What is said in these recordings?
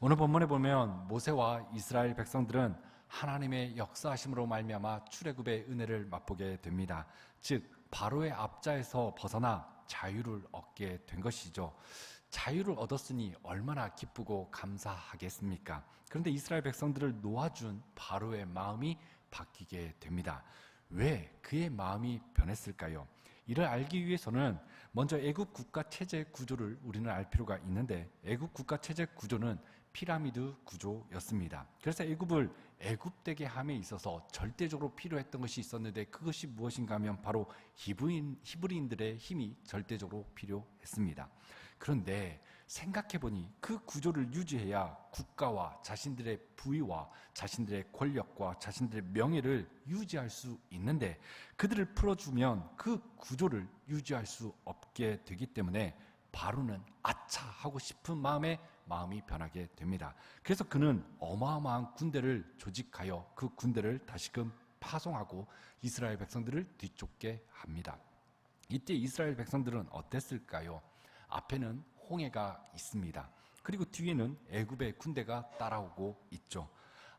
오늘 본문에 보면 모세와 이스라엘 백성들은 하나님의 역사하심으로 말미암아 출애굽의 은혜를 맛보게 됩니다. 즉 바로의 압자에서 벗어나 자유를 얻게 된 것이죠. 자유를 얻었으니 얼마나 기쁘고 감사하겠습니까? 그런데 이스라엘 백성들을 놓아준 바로의 마음이 바뀌게 됩니다. 왜 그의 마음이 변했을까요? 이를 알기 위해서는 먼저 애굽 국가 체제 구조를 우리는 알 필요가 있는데, 애굽 국가 체제 구조는 피라미드 구조였습니다. 그래서 애굽을 애굽되게 함에 있어서 절대적으로 필요했던 것이 있었는데, 그것이 무엇인가 하면 바로 히브리인들의 힘이 절대적으로 필요했습니다. 그런데 생각해보니 그 구조를 유지해야 국가와 자신들의 부위와 자신들의 권력과 자신들의 명예를 유지할 수 있는데, 그들을 풀어주면 그 구조를 유지할 수 없게 되기 때문에 바로는 아차 하고 싶은 마음이 변하게 됩니다. 그래서 그는 어마어마한 군대를 조직하여 그 군대를 다시금 파송하고 이스라엘 백성들을 뒤쫓게 합니다. 이때 이스라엘 백성들은 어땠을까요? 앞에는 홍해가 있습니다. 그리고 뒤에는 애굽의 군대가 따라오고 있죠.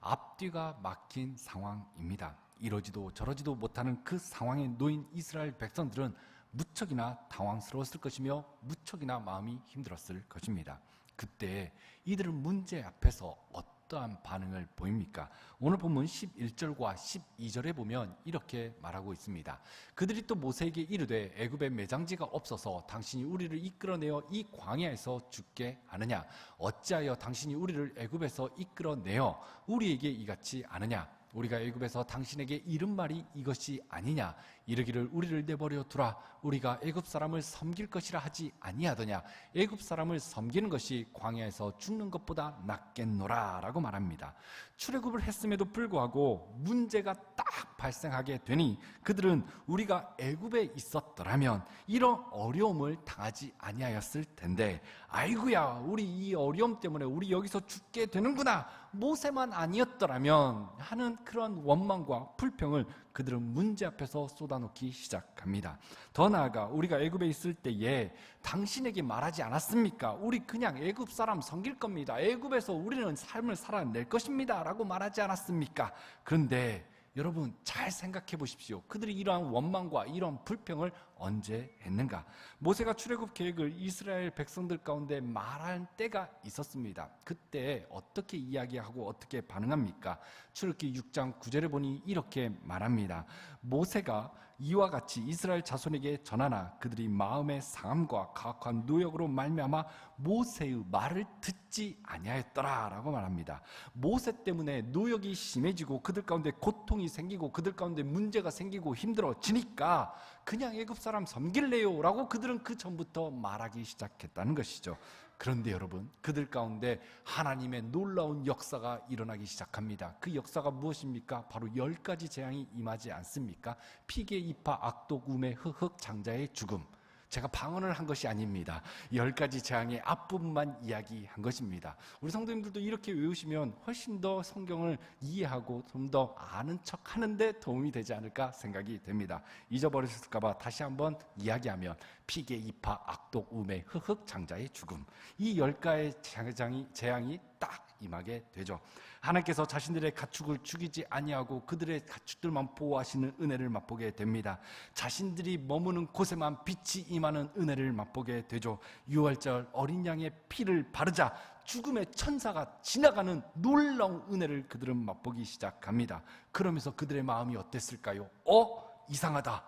앞뒤가 막힌 상황입니다. 이러지도 저러지도 못하는 그 상황에 놓인 이스라엘 백성들은 무척이나 당황스러웠을 것이며 무척이나 마음이 힘들었을 것입니다. 그때 이들은 문제 앞에서 어떠한 반응을 보입니까? 오늘 본문 11절과 12절에 보면 이렇게 말하고 있습니다. 그들이 또 모세에게 이르되 애굽에 매장지가 없어서 당신이 우리를 이끌어내어 이 광야에서 죽게 하느냐? 어찌하여 당신이 우리를 애굽에서 이끌어내어 우리에게 이같이 하느냐? 우리가 애굽에서 당신에게 이른 말이 이것이 아니냐? 이르기를 우리를 내버려 두라. 우리가 애굽 사람을 섬길 것이라 하지 아니하더냐? 애굽 사람을 섬기는 것이 광야에서 죽는 것보다 낫겠노라 라고 말합니다. 출애굽을 했음에도 불구하고 문제가 딱 발생하게 되니 그들은 우리가 애굽에 있었더라면 이런 어려움을 당하지 아니하였을 텐데, 아이고야 우리 이 어려움 때문에 우리 여기서 죽게 되는구나, 모세만 아니었더라면 하는 그런 원망과 불평을 그들은 문제 앞에서 쏟아놓기 시작합니다. 더 나아가 우리가 애굽에 있을 때에 당신에게 말하지 않았습니까? 우리 그냥 애굽 사람 섬길 겁니다. 애굽에서 우리는 삶을 살아낼 것입니다 라고 말하지 않았습니까? 그런데 여러분 잘 생각해 보십시오. 그들이 이러한 원망과 이러한 불평을 언제 했는가? 모세가 출애굽 계획을 이스라엘 백성들 가운데 말할 때가 있었습니다. 그때 어떻게 이야기하고 어떻게 반응합니까? 출애굽기 6장 9절에 보니 이렇게 말합니다. 모세가 이와 같이 이스라엘 자손에게 전하나 그들이 마음의 상함과 가혹한 노역으로 말미암아 모세의 말을 듣지 아니하였더라 라고 말합니다. 모세 때문에 노역이 심해지고 그들 가운데 고통이 생기고 그들 가운데 문제가 생기고 힘들어지니까 그냥 애굽 사람 섬길래요 라고 그들은 그 전부터 말하기 시작했다는 것이죠. 그런데 여러분, 그들 가운데 하나님의 놀라운 역사가 일어나기 시작합니다. 그 역사가 무엇입니까? 바로 10가지 재앙이 임하지 않습니까? 피계, 이파, 악독, 우매, 흑흑, 장자의 죽음. 제가 방언을 한 것이 아닙니다. 10가지 재앙의 앞부분만 이야기한 것입니다. 우리 성도님들도 이렇게 외우시면 훨씬 더 성경을 이해하고 좀 더 아는 척 하는데 도움이 되지 않을까 생각이 됩니다. 잊어버리실까 봐 다시 한번 이야기하면 피계, 이파, 악독, 우매, 흑흑, 장자의 죽음. 이 10가지 재앙이 딱 임하게 되죠. 하나님께서 자신들의 가축을 죽이지 아니하고 그들의 가축들만 보호하시는 은혜를 맛보게 됩니다. 자신들이 머무는 곳에만 빛이 임하는 은혜를 맛보게 되죠. 6월절 어린 양의 피를 바르자 죽음의 천사가 지나가는 놀라운 은혜를 그들은 맛보기 시작합니다. 그러면서 그들의 마음이 어땠을까요? 이상하다.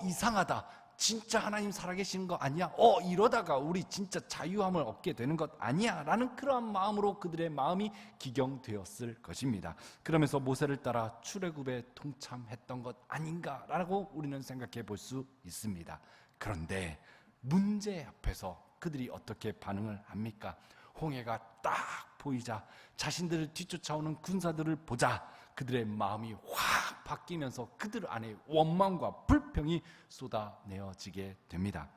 이상하다. 진짜 하나님 살아계시는 거 아니야? 이러다가 우리 진짜 자유함을 얻게 되는 것 아니야? 라는 그러한 마음으로 그들의 마음이 기경되었을 것입니다. 그러면서 모세를 따라 출애굽에 동참했던 것 아닌가라고 우리는 생각해 볼 수 있습니다. 그런데 문제 앞에서 그들이 어떻게 반응을 합니까? 홍해가 딱 보이자, 자신들을 뒤쫓아오는 군사들을 보자 그들의 마음이 확 바뀌면서 그들 안에 원망과 불평이 쏟아내어지게 됩니다.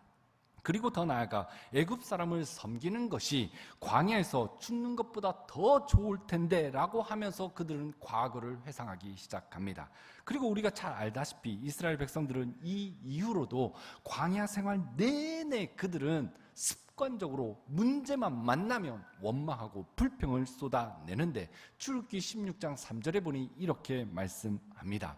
그리고 더 나아가 애굽 사람을 섬기는 것이 광야에서 죽는 것보다 더 좋을 텐데 라고 하면서 그들은 과거를 회상하기 시작합니다. 그리고 우리가 잘 알다시피 이스라엘 백성들은 이 이후로도 광야 생활 내내 그들은 습관적으로 문제만 만나면 원망하고 불평을 쏟아내는데 출애굽기 16장 3절에 보니 이렇게 말씀합니다.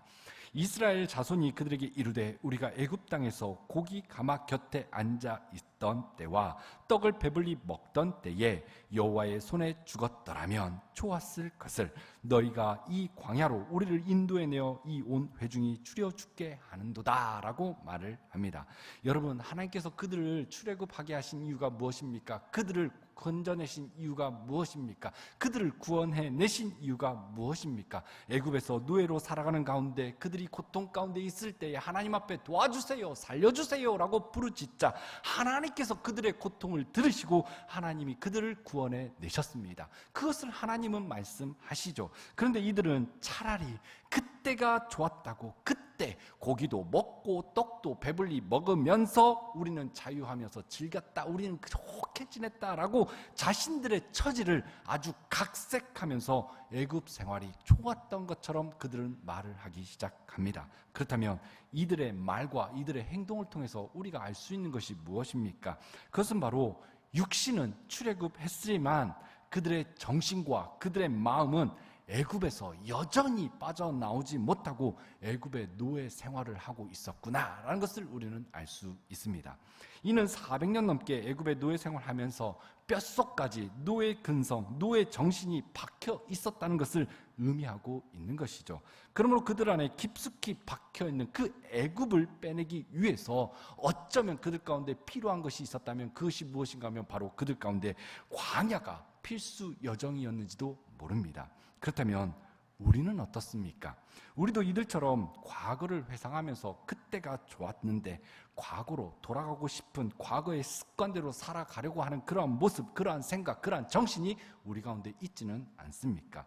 이스라엘 자손이 그들에게 이르되 우리가 애굽 땅에서 고기 가마 곁에 앉아 있던 때와 떡을 배불리 먹던 때에 여호와의 손에 죽었더라면 좋았을 것을 너희가 이 광야로 우리를 인도해 내어 이 온 회중이 추려 죽게 하는도다 라고 말을 합니다. 여러분, 하나님께서 그들을 출애굽하게 하신 이유가 무엇입니까? 그들을 건져내신 이유가 무엇입니까? 그들을 구원해내신 이유가 무엇입니까? 애굽에서 노예로 살아가는 가운데 그들이 고통 가운데 있을 때에 하나님 앞에 도와주세요, 살려주세요 라고 부르짖자 하나님께서 그들의 고통을 들으시고 하나님이 그들을 구원해내셨습니다. 그것을 하나님은 말씀하시죠. 그런데 이들은 차라리 그때가 좋았다고, 그때 고기도 먹고 떡도 배불리 먹으면서 우리는 자유하면서 즐겼다, 우리는 좋게 지냈다라고 자신들의 처지를 아주 각색하면서 애굽 생활이 좋았던 것처럼 그들은 말을 하기 시작합니다. 그렇다면 이들의 말과 이들의 행동을 통해서 우리가 알 수 있는 것이 무엇입니까? 그것은 바로 육신은 출애굽했지만 그들의 정신과 그들의 마음은 애굽에서 여전히 빠져나오지 못하고 애굽의 노예 생활을 하고 있었구나라는 것을 우리는 알 수 있습니다. 이는 400년 넘게 애굽의 노예 생활하면서 뼛속까지 노예 근성, 노예 정신이 박혀 있었다는 것을 의미하고 있는 것이죠. 그러므로 그들 안에 깊숙이 박혀 있는 그 애굽을 빼내기 위해서 어쩌면 그들 가운데 필요한 것이 있었다면 그것이 무엇인가 하면 바로 그들 가운데 광야가 필수 여정이었는지도 모릅니다. 그렇다면 우리는 어떻습니까? 우리도 이들처럼 과거를 회상하면서 그때가 좋았는데 과거로 돌아가고 싶은 과거의 습관대로 살아가려고 하는 그러한 모습, 그러한 생각, 그러한 정신이 우리 가운데 있지는 않습니까?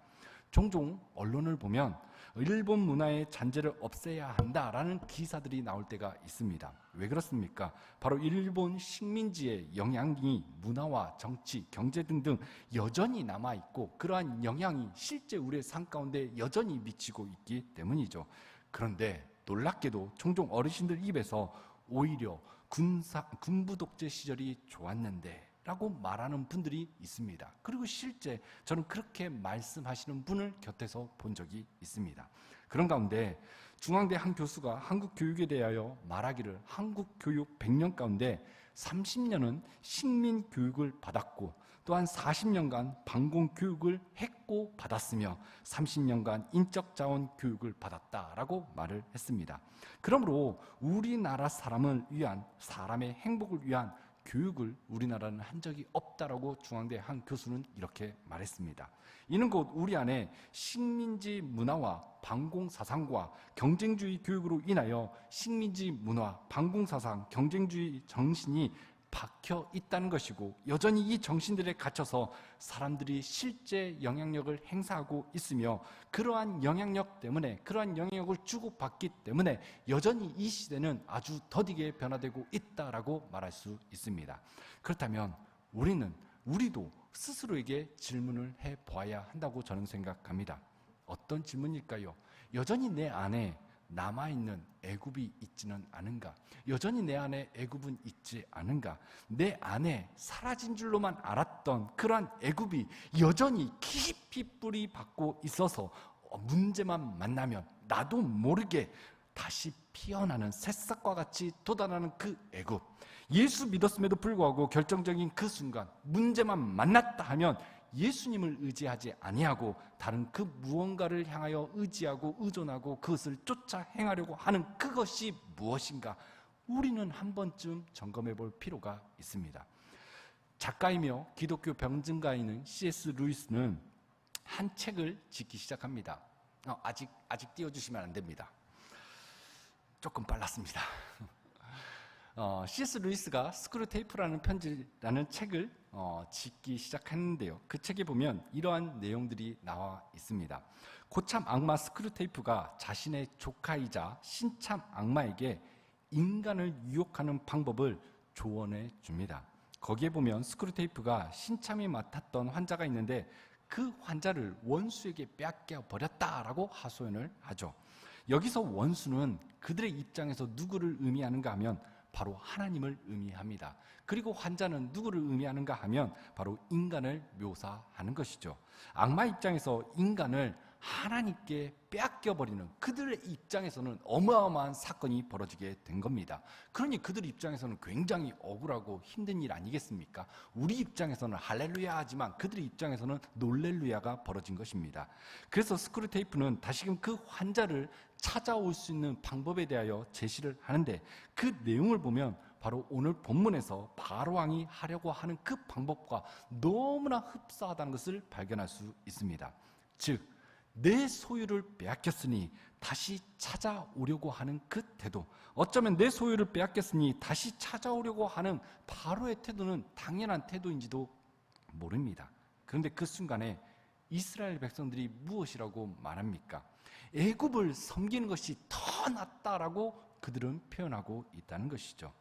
종종 언론을 보면 일본 문화의 잔재를 없애야 한다라는 기사들이 나올 때가 있습니다. 왜 그렇습니까? 바로 일본 식민지의 영향이 문화와 정치, 경제 등등 여전히 남아있고 그러한 영향이 실제 우리의 삶 가운데 여전히 미치고 있기 때문이죠. 그런데 놀랍게도 종종 어르신들 입에서 오히려 군부 독재 시절이 좋았는데 라고 말하는 분들이 있습니다. 그리고 실제 저는 그렇게 말씀하시는 분을 곁에서 본 적이 있습니다. 그런 가운데 중앙대 한 교수가 한국 교육에 대하여 말하기를 한국 교육 100년 가운데 30년은 식민 교육을 받았고 또한 40년간 방공 교육을 했고 받았으며 30년간 인적 자원 교육을 받았다라고 말을 했습니다. 그러므로 우리나라 사람을 위한, 사람의 행복을 위한 교육을 우리나라는 한 적이 없다라고 중앙대 한 교수는 이렇게 말했습니다. 이는 곧 우리 안에 식민지 문화와 반공사상과 경쟁주의 교육으로 인하여 식민지 문화, 반공사상, 경쟁주의 정신이 박혀 있다는 것이고 여전히 이 정신들에 갇혀서 사람들이 실제 영향력을 행사하고 있으며 그러한 영향력 때문에, 그러한 영향력을 주고받기 때문에 여전히 이 시대는 아주 더디게 변화되고 있다라고 말할 수 있습니다. 그렇다면 우리도 스스로에게 질문을 해보아야 한다고 저는 생각합니다. 어떤 질문일까요? 여전히 내 안에 남아있는 애굽이 있지는 않은가? 여전히 내 안에 애굽은 있지 않은가? 내 안에 사라진 줄로만 알았던 그러한 애굽이 여전히 깊이 뿌리 박고 있어서 문제만 만나면 나도 모르게 다시 피어나는 새싹과 같이 돋아나는 그 애굽. 예수 믿었음에도 불구하고 결정적인 그 순간 문제만 만났다 하면 예수님을 의지하지 아니하고 다른 그 무언가를 향하여 의지하고 의존하고 그것을 쫓아 행하려고 하는 그것이 무엇인가? 우리는 한 번쯤 점검해 볼 필요가 있습니다. 작가이며 기독교 병증가인 C.S. 루이스는 한 책을 짓기 시작합니다. 아직 띄워주시면 안 됩니다. 조금 빨랐습니다. C.S. 루이스가 스크루테이프라는 편지라는 책을 짓기 시작했는데요. 그 책에 보면 이러한 내용들이 나와 있습니다. 고참 악마 스크루테이프가 자신의 조카이자 신참 악마에게 인간을 유혹하는 방법을 조언해 줍니다. 거기에 보면 스크루테이프가 신참이 맡았던 환자가 있는데 그 환자를 원수에게 빼앗겨 버렸다라고 하소연을 하죠. 여기서 원수는 그들의 입장에서 누구를 의미하는가 하면 바로 하나님을 의미합니다. 그리고 환자는 누구를 의미하는가 하면 바로 인간을 묘사하는 것이죠. 악마 입장에서 인간을 하나님께 빼앗겨버리는 그들의 입장에서는 어마어마한 사건이 벌어지게 된 겁니다. 그러니 그들 입장에서는 굉장히 억울하고 힘든 일 아니겠습니까? 우리 입장에서는 할렐루야 하지만 그들의 입장에서는 놀렐루야가 벌어진 것입니다. 그래서 스크루테이프는 다시금 그 환자를 찾아올 수 있는 방법에 대하여 제시를 하는데 그 내용을 보면 바로 오늘 본문에서 바로왕이 하려고 하는 그 방법과 너무나 흡사하다는 것을 발견할 수 있습니다. 즉 내 소유를 빼앗겼으니 다시 찾아오려고 하는 그 태도, 어쩌면 내 소유를 빼앗겼으니 다시 찾아오려고 하는 바로의 태도는 당연한 태도인지도 모릅니다. 그런데 그 순간에 이스라엘 백성들이 무엇이라고 말합니까? 애굽을 섬기는 것이 더 낫다라고 그들은 표현하고 있다는 것이죠.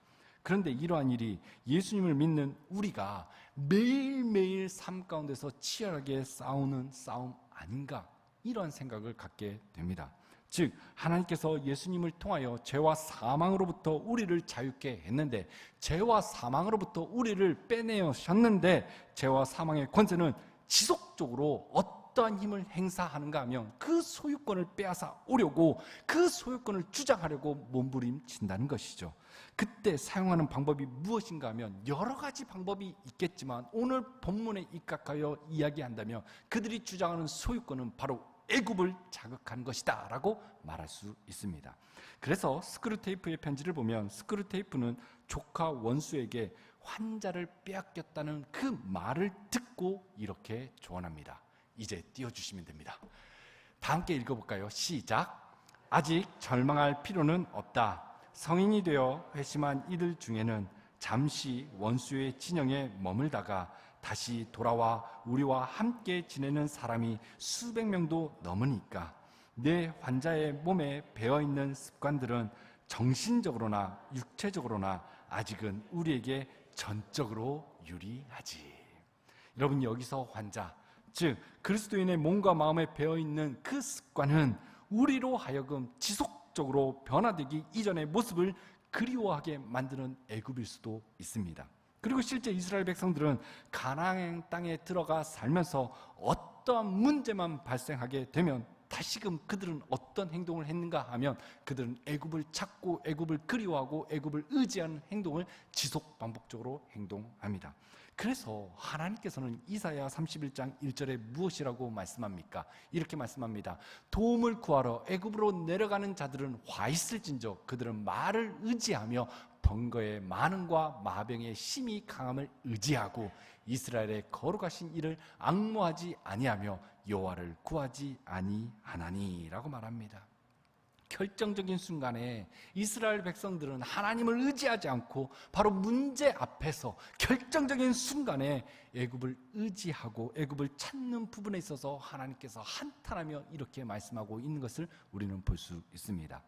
그런데 이러한 일이 예수님을 믿는 우리가 매일매일 삶 가운데서 치열하게 싸우는 싸움 아닌가, 이런 생각을 갖게 됩니다. 즉 하나님께서 예수님을 통하여 죄와 사망으로부터 우리를 자유케 했는데 죄와 사망으로부터 우리를 빼내셨는데 죄와 사망의 권세는 지속적으로 어떠한 힘을 행사하는가 하면 그 소유권을 빼앗아 오려고, 그 소유권을 주장하려고 몸부림친다는 것이죠. 그때 사용하는 방법이 무엇인가 하면 여러 가지 방법이 있겠지만 오늘 본문에 입각하여 이야기한다면 그들이 주장하는 소유권은 바로 애굽을 자극한 것이다 라고 말할 수 있습니다. 그래서 스크루테이프의 편지를 보면 스크루테이프는 조카 원수에게 환자를 빼앗겼다는 그 말을 듣고 이렇게 조언합니다. 이제 띄워주시면 됩니다. 다 함께 읽어볼까요? 시작. 아직 절망할 필요는 없다. 성인이 되어 회심한 이들 중에는 잠시 원수의 진영에 머물다가 다시 돌아와 우리와 함께 지내는 사람이 수백 명도 넘으니까 내 환자의 몸에 배어있는 습관들은 정신적으로나 육체적으로나 아직은 우리에게 전적으로 유리하지. 여러분, 여기서 환자, 즉 그리스도인의 몸과 마음에 배어있는 그 습관은 우리로 하여금 지속적으로 변화되기 이전의 모습을 그리워하게 만드는 애굽일 수도 있습니다. 그리고 실제 이스라엘 백성들은 가나안 땅에 들어가 살면서 어떠한 문제만 발생하게 되면 다시금 그들은 어떤 행동을 했는가 하면 그들은 애굽을 찾고 애굽을 그리워하고 애굽을 의지하는 행동을 지속 반복적으로 행동합니다. 그래서 하나님께서는 이사야 31장 1절에 무엇이라고 말씀합니까? 이렇게 말씀합니다. 도움을 구하러 애굽으로 내려가는 자들은 화 있을진저 그들은 말을 의지하며 번거의 많음과 마병의 심히 강함을 의지하고 이스라엘의 거룩하신 이를 앙모하지 아니하며 여호와를 구하지 아니하나니라고 말합니다. 결정적인 순간에 이스라엘 백성들은 하나님을 의지하지 않고 바로 문제 앞에서 결정적인 순간에 애굽을 의지하고 애굽을 찾는 부분에 있어서 하나님께서 한탄하며 이렇게 말씀하고 있는 것을 우리는 볼 수 있습니다.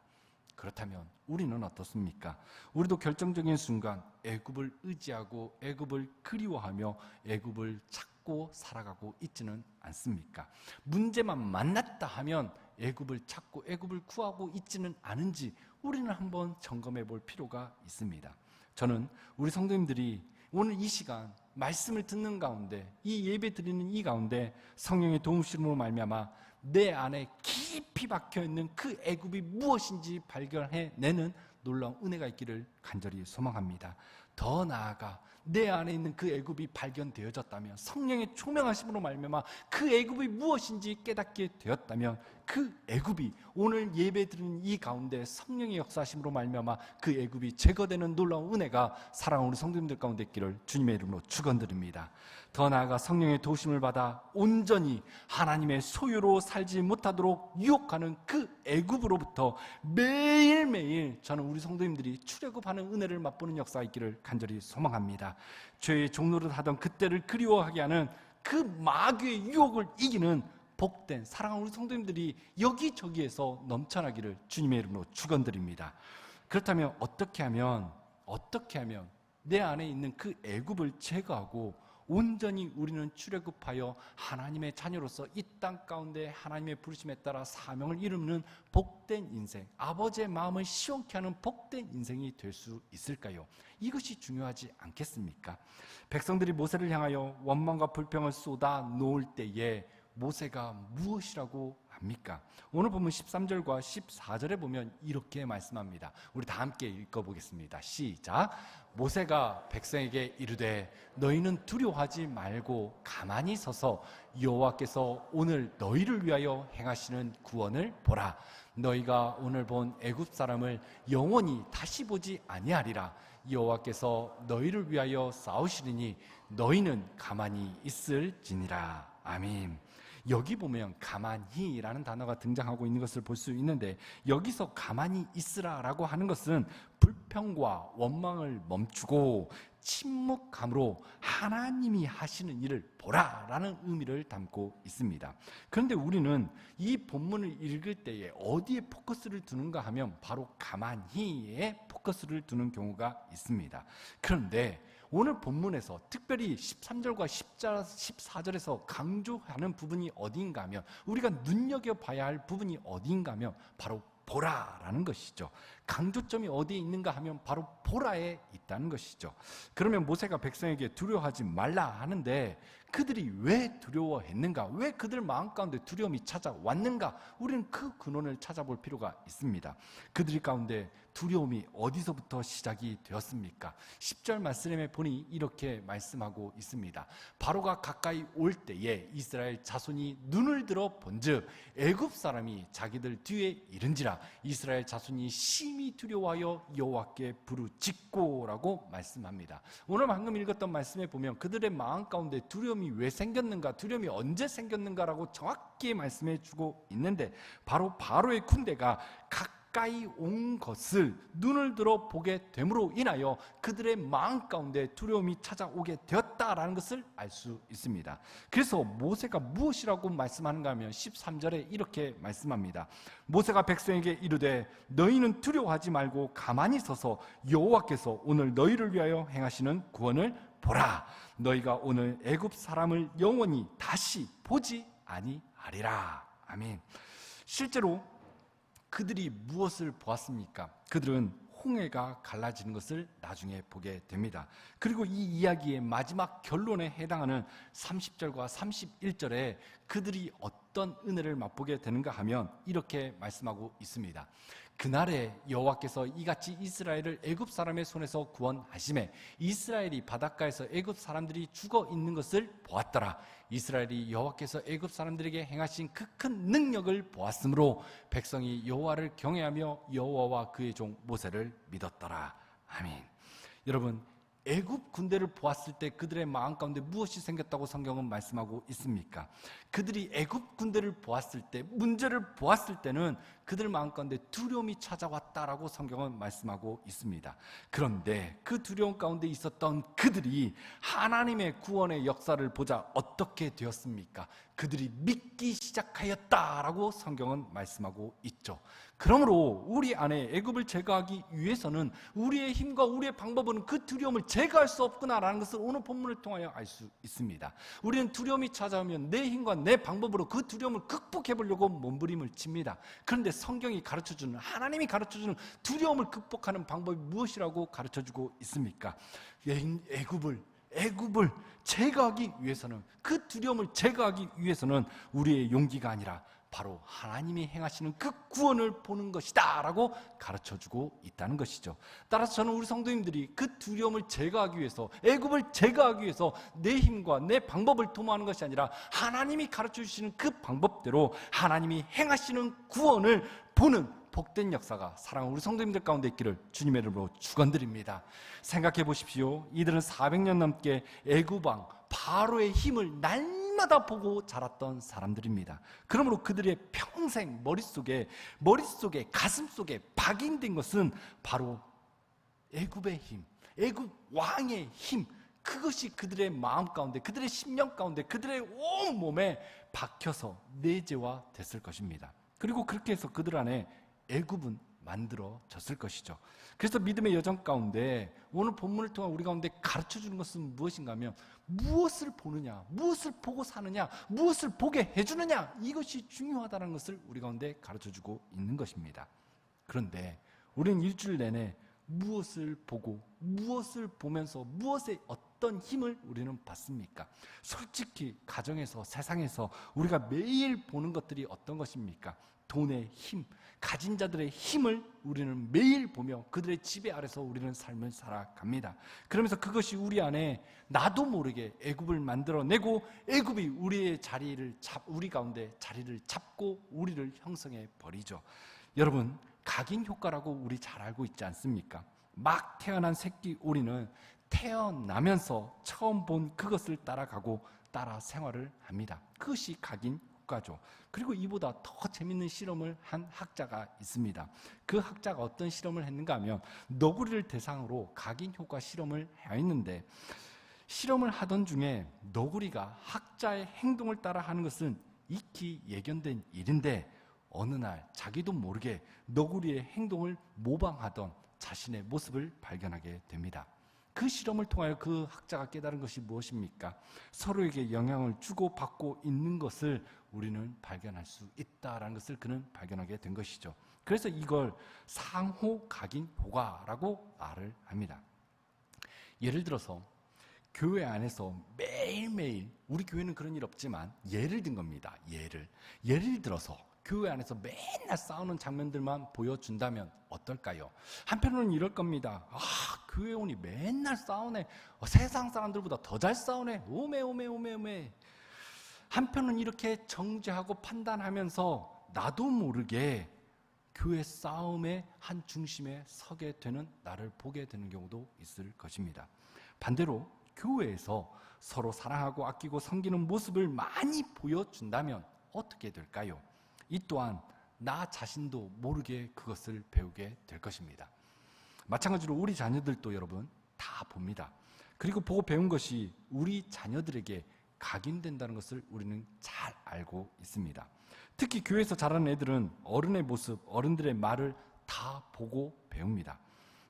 그렇다면 우리는 어떻습니까? 우리도 결정적인 순간 애굽을 의지하고 애굽을 그리워하며 애굽을 찾고 살아가고 있지는 않습니까? 문제만 만났다 하면 애굽을 찾고 애굽을 구하고 있지는 않은지 우리는 한번 점검해 볼 필요가 있습니다. 저는 우리 성도님들이 오늘 이 시간 말씀을 듣는 가운데, 이 예배 드리는 이 가운데 성령의 도우심으로 말미암아 내 안에 깊이 박혀있는 그 애굽이 무엇인지 발견해내는 놀라운 은혜가 있기를 간절히 소망합니다. 더 나아가 내 안에 있는 그 애굽이 발견되어졌다면, 성령의 조명하심으로 말미암아 그 애굽이 무엇인지 깨닫게 되었다면 그 애굽이 오늘 예배드리는 이 가운데 성령의 역사하심으로 말미암아 그 애굽이 제거되는 놀라운 은혜가 사랑하는 우리 성도님들 가운데 있기를 주님의 이름으로 축원드립니다. 더 나아가 성령의 도우심을 받아 온전히 하나님의 소유로 살지 못하도록 유혹하는 그 애굽으로부터 매일매일 저는 우리 성도님들이 출애굽하는 은혜를 맛보는 역사가 있기를 간절히 소망합니다. 죄의 종노릇 하던 그때를 그리워하게 하는 그 마귀의 유혹을 이기는 복된 사랑하는 우리 성도님들이 여기저기에서 넘쳐나기를 주님의 이름으로 축원드립니다. 그렇다면 어떻게 하면 내 안에 있는 그 애굽을 제거하고 온전히 우리는 출애굽하여 하나님의 자녀로서 이 땅 가운데 하나님의 부르심에 따라 사명을 이루는 복된 인생, 아버지의 마음을 시원케 하는 복된 인생이 될 수 있을까요? 이것이 중요하지 않겠습니까? 백성들이 모세를 향하여 원망과 불평을 쏟아 놓을 때에 모세가 무엇이라고 합니까? 오늘 보면 13절과 14절에 보면 이렇게 말씀합니다. 우리 다 함께 읽어보겠습니다. 시작. 모세가 백성에게 이르되 너희는 두려워하지 말고 가만히 서서 여호와께서 오늘 너희를 위하여 행하시는 구원을 보라. 너희가 오늘 본 애굽 사람을 영원히 다시 보지 아니하리라. 여호와께서 너희를 위하여 싸우시리니 너희는 가만히 있을지니라. 아멘. 여기 보면 가만히라는 단어가 등장하고 있는 것을 볼 수 있는데, 여기서 가만히 있으라라고 하는 것은 불평과 원망을 멈추고 침묵함으로 하나님이 하시는 일을 보라라는 의미를 담고 있습니다. 그런데 우리는 이 본문을 읽을 때에 어디에 포커스를 두는가 하면 바로 가만히에 포커스를 두는 경우가 있습니다. 그런데 오늘 본문에서 특별히 13절과 14절에서 강조하는 부분이 어디인가 하면, 우리가 눈여겨봐야 할 부분이 어디인가 하면 바로 보라라는 것이죠. 강조점이 어디에 있는가 하면 바로 보라에 있다는 것이죠. 그러면 모세가 백성에게 두려워하지 말라 하는데 그들이 왜 두려워했는가? 왜 그들 마음 가운데 두려움이 찾아왔는가? 우리는 그 근원을 찾아볼 필요가 있습니다. 그들 가운데 두려움이 어디서부터 시작이 되었습니까? 10절 말씀에 보니 이렇게 말씀하고 있습니다. 바로가 가까이 올 때에 이스라엘 자손이 눈을 들어 본즉 애굽 사람이 자기들 뒤에 이른지라. 이스라엘 자손이 심히 두려워하여 여호와께 부르짖고라고 말씀합니다. 오늘 방금 읽었던 말씀에 보면 그들의 마음 가운데 두려움이 왜 생겼는가, 두려움이 언제 생겼는가라고 정확히 말씀해 주고 있는데, 바로 바로의 군대가 가까이 온 것을 눈을 들어 보게 됨으로 인하여 그들의 마음 가운데 두려움이 찾아오게 되었다라는 것을 알 수 있습니다. 그래서 모세가 무엇이라고 말씀하는가 하면 13절에 이렇게 말씀합니다. 모세가 백성에게 이르되 너희는 두려워하지 말고 가만히 서서 여호와께서 오늘 너희를 위하여 행하시는 구원을 보라. 너희가 오늘 애굽 사람을 영원히 다시 보지 아니하리라. 아멘. 실제로 그들이 무엇을 보았습니까? 그들은 홍해가 갈라지는 것을 나중에 보게 됩니다. 그리고 이 이야기의 마지막 결론에 해당하는 30절과 31절에 그들이 어떤 은혜를 맛보게 되는가 하면 이렇게 말씀하고 있습니다. 그날에 여호와께서 이같이 이스라엘을 애굽 사람의 손에서 구원하시매 이스라엘이 바닷가에서 애굽 사람들이 죽어 있는 것을 보았더라. 이스라엘이 여호와께서 애굽 사람들에게 행하신 그 큰 능력을 보았으므로 백성이 여호와를 경외하며 여호와와 그의 종 모세를 믿었더라. 아멘. 여러분, 애굽 군대를 보았을 때 그들의 마음 가운데 무엇이 생겼다고 성경은 말씀하고 있습니까? 그들이 애굽 군대를 보았을 때, 문제를 보았을 때는 그들 마음 가운데 두려움이 찾아왔다라고 성경은 말씀하고 있습니다. 그런데 그 두려움 가운데 있었던 그들이 하나님의 구원의 역사를 보자 어떻게 되었습니까? 그들이 믿기 시작하였다라고 성경은 말씀하고 있죠. 그러므로 우리 안에 애굽을 제거하기 위해서는 우리의 힘과 우리의 방법은 그 두려움을 제거할 수 없구나라는 것을 오늘 본문을 통하여 알 수 있습니다. 우리는 두려움이 찾아오면 내 힘과 내 방법으로 그 두려움을 극복해 보려고 몸부림을 칩니다. 그런데 성경이 가르쳐주는, 하나님이 가르쳐주는 두려움을 극복하는 방법이 무엇이라고 가르쳐주고 있습니까? 애굽을 제거하기 위해서는, 그 두려움을 제거하기 위해서는 우리의 용기가 아니라 바로 하나님이 행하시는 그 구원을 보는 것이다 라고 가르쳐주고 있다는 것이죠. 따라서 저는 우리 성도님들이 그 두려움을 제거하기 위해서, 애굽을 제거하기 위해서 내 힘과 내 방법을 도모하는 것이 아니라 하나님이 가르쳐주시는 그 방법대로 하나님이 행하시는 구원을 보는 복된 역사가 사랑하는 우리 성도님들 가운데 있기를 주님의 이름으로 축원드립니다. 생각해 보십시오. 이들은 400년 넘게 애굽 왕 바로의 힘을 날마다 보고 자랐던 사람들입니다. 그러므로 그들의 평생 머릿속에 가슴속에 박인된 것은 바로 애굽의 힘, 애굽 왕의 힘, 그것이 그들의 마음 가운데, 그들의 심령 가운데, 그들의 온 몸에 박혀서 내재화 됐을 것입니다. 그리고 그렇게 해서 그들 안에 애굽은 만들어졌을 것이죠. 그래서 믿음의 여정 가운데 오늘 본문을 통해 우리 가운데 가르쳐주는 것은 무엇인가 하면 무엇을 보느냐, 무엇을 보고 사느냐, 무엇을 보게 해주느냐, 이것이 중요하다는 것을 우리 가운데 가르쳐주고 있는 것입니다. 그런데 우리는 일주일 내내 무엇을 보고 무엇을 보면서 무엇의 어떤 힘을 우리는 받습니까? 솔직히 가정에서, 세상에서 우리가 매일 보는 것들이 어떤 것입니까? 돈의 힘, 가진 자들의 힘을 우리는 매일 보며 그들의 지배 아래서 우리는 삶을 살아갑니다. 그러면서 그것이 우리 안에 나도 모르게 애굽을 만들어내고 애굽이 우리 가운데 자리를 잡고 우리를 형성해 버리죠. 여러분, 각인 효과라고 우리 잘 알고 있지 않습니까? 막 태어난 새끼 오리는 태어나면서 처음 본 그것을 따라가고 따라 생활을 합니다. 그것이 각인 효과죠. 그리고 이보다 더 재밌는 실험을 한 학자가 있습니다. 그 학자가 어떤 실험을 했는가 하면 너구리를 대상으로 각인 효과 실험을 했는데, 실험을 하던 중에 너구리가 학자의 행동을 따라 하는 것은 익히 예견된 일인데 어느 날 자기도 모르게 너구리의 행동을 모방하던 자신의 모습을 발견하게 됩니다. 그 실험을 통하여 그 학자가 깨달은 것이 무엇입니까? 서로에게 영향을 주고받고 있는 것을 우리는 발견할 수 있다는 것을 그는 발견하게 된 것이죠. 그래서 이걸 상호 각인 효과라고 말을 합니다. 예를 들어서 교회 안에서 매일매일, 우리 교회는 그런 일 없지만 예를 든 겁니다. 예를 들어서 교회 안에서 맨날 싸우는 장면들만 보여준다면 어떨까요? 한편으로는 이럴 겁니다. 교회 오니 맨날 싸우네. 세상 사람들보다 더 잘 싸우네. 오메. 한편은 이렇게 정죄하고 판단하면서 나도 모르게 교회 싸움의 한 중심에 서게 되는 나를 보게 되는 경우도 있을 것입니다. 반대로 교회에서 서로 사랑하고 아끼고 섬기는 모습을 많이 보여준다면 어떻게 될까요? 이 또한 나 자신도 모르게 그것을 배우게 될 것입니다. 마찬가지로 우리 자녀들도 여러분 다 봅니다. 그리고 보고 배운 것이 우리 자녀들에게 각인된다는 것을 우리는 잘 알고 있습니다. 특히 교회에서 자라는 애들은 어른의 모습, 어른들의 말을 다 보고 배웁니다.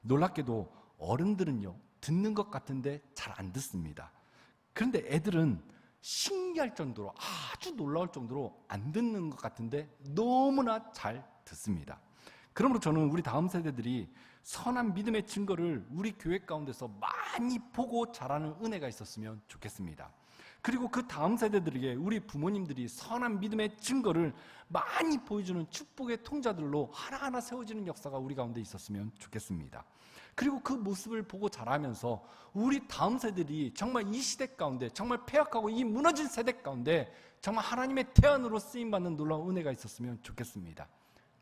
놀랍게도 어른들은요, 듣는 것 같은데 잘 안 듣습니다. 그런데 애들은 신기할 정도로, 아주 놀라울 정도로 안 듣는 것 같은데 너무나 잘 듣습니다. 그러므로 저는 우리 다음 세대들이 선한 믿음의 증거를 우리 교회 가운데서 많이 보고 자라는 은혜가 있었으면 좋겠습니다. 그리고 그 다음 세대들에게 우리 부모님들이 선한 믿음의 증거를 많이 보여주는 축복의 통자들로 하나하나 세워지는 역사가 우리 가운데 있었으면 좋겠습니다. 그리고 그 모습을 보고 자라면서 우리 다음 세대들이 정말 이 시대 가운데, 정말 폐역하고 이 무너진 세대 가운데 정말 하나님의 태안으로 쓰임받는 놀라운 은혜가 있었으면 좋겠습니다.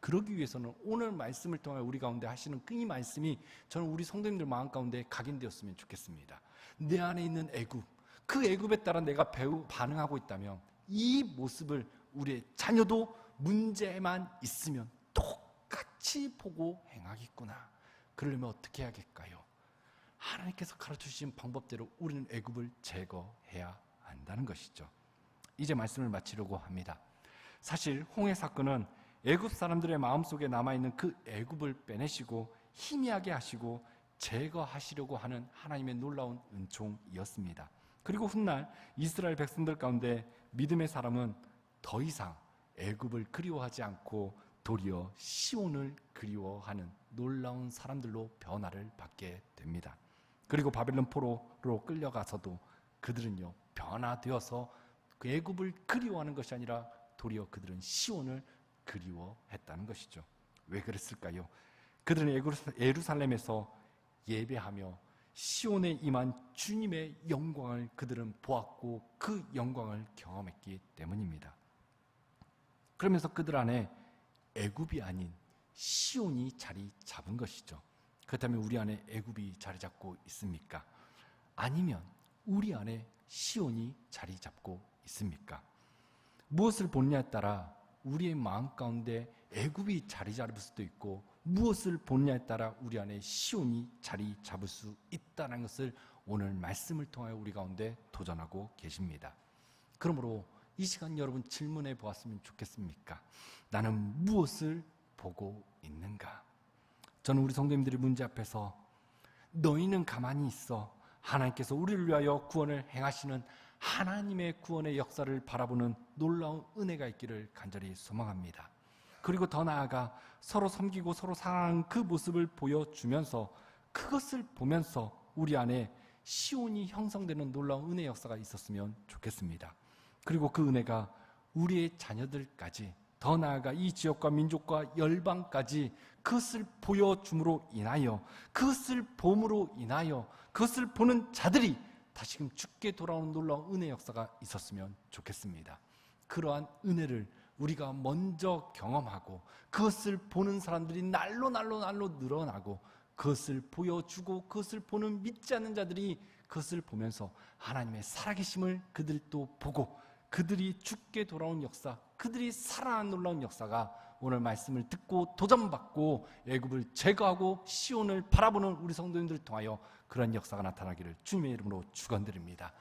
그러기 위해서는 오늘 말씀을 통해 우리 가운데 하시는 이 말씀이 저는 우리 성도님들 마음 가운데 각인되었으면 좋겠습니다. 내 안에 있는 애굽, 그 애굽에 따라 내가 반응하고 있다면 이 모습을 우리의 자녀도 문제만 있으면 똑같이 보고 행하겠구나. 그러려면 어떻게 해야겠까요? 하나님께서 가르쳐주신 방법대로 우리는 애굽을 제거해야 한다는 것이죠. 이제 말씀을 마치려고 합니다. 사실 홍해 사건은 애굽 사람들의 마음속에 남아있는 그 애굽을 빼내시고 희미하게 하시고 제거하시려고 하는 하나님의 놀라운 은총이었습니다. 그리고 훗날 이스라엘 백성들 가운데 믿음의 사람은 더 이상 애굽을 그리워하지 않고 도리어 시온을 그리워하는 놀라운 사람들로 변화를 받게 됩니다. 그리고 바벨론 포로로 끌려가서도 그들은요, 변화되어서 그 애굽을 그리워하는 것이 아니라 도리어 그들은 시온을 그리워했다는 것이죠. 왜 그랬을까요? 그들은 예루살렘에서 예배하며 시온에 임한 주님의 영광을 그들은 보았고 그 영광을 경험했기 때문입니다. 그러면서 그들 안에 애굽이 아닌 시온이 자리 잡은 것이죠. 그렇다면 우리 안에 애굽이 자리 잡고 있습니까? 아니면 우리 안에 시온이 자리 잡고 있습니까? 무엇을 보느냐에 따라 우리의 마음 가운데 애굽이 자리 잡을 수도 있고 무엇을 보느냐에 따라 우리 안에 시온이 자리 잡을 수 있다는 것을 오늘 말씀을 통하여 우리 가운데 도전하고 계십니다. 그러므로 이 시간 여러분 질문해 보았으면 좋겠습니까? 나는 무엇을 보고 있는가? 저는 우리 성도님들의 문제 앞에서 너희는 가만히 있어, 하나님께서 우리를 위하여 구원을 행하시는 하나님의 구원의 역사를 바라보는 놀라운 은혜가 있기를 간절히 소망합니다. 그리고 더 나아가 서로 섬기고 서로 사랑하는 그 모습을 보여주면서 그것을 보면서 우리 안에 시온이 형성되는 놀라운 은혜의 역사가 있었으면 좋겠습니다. 그리고 그 은혜가 우리의 자녀들까지, 더 나아가 이 지역과 민족과 열방까지 그것을 보여줌으로 인하여, 그것을 봄으로 인하여, 그것을 보는 자들이 다시금 주께 돌아오는 놀라운 은혜의 역사가 있었으면 좋겠습니다. 그러한 은혜를 우리가 먼저 경험하고 그것을 보는 사람들이 날로 늘어나고 그것을 보여주고 그것을 보는 믿지 않는 자들이 그것을 보면서 하나님의 살아계심을 그들도 보고 그들이 주께 돌아온 역사, 그들이 살아난 놀라운 역사가 오늘 말씀을 듣고 도전받고 애굽을 제거하고 시온을 바라보는 우리 성도님들을 통하여 그런 역사가 나타나기를 주님의 이름으로 축원드립니다.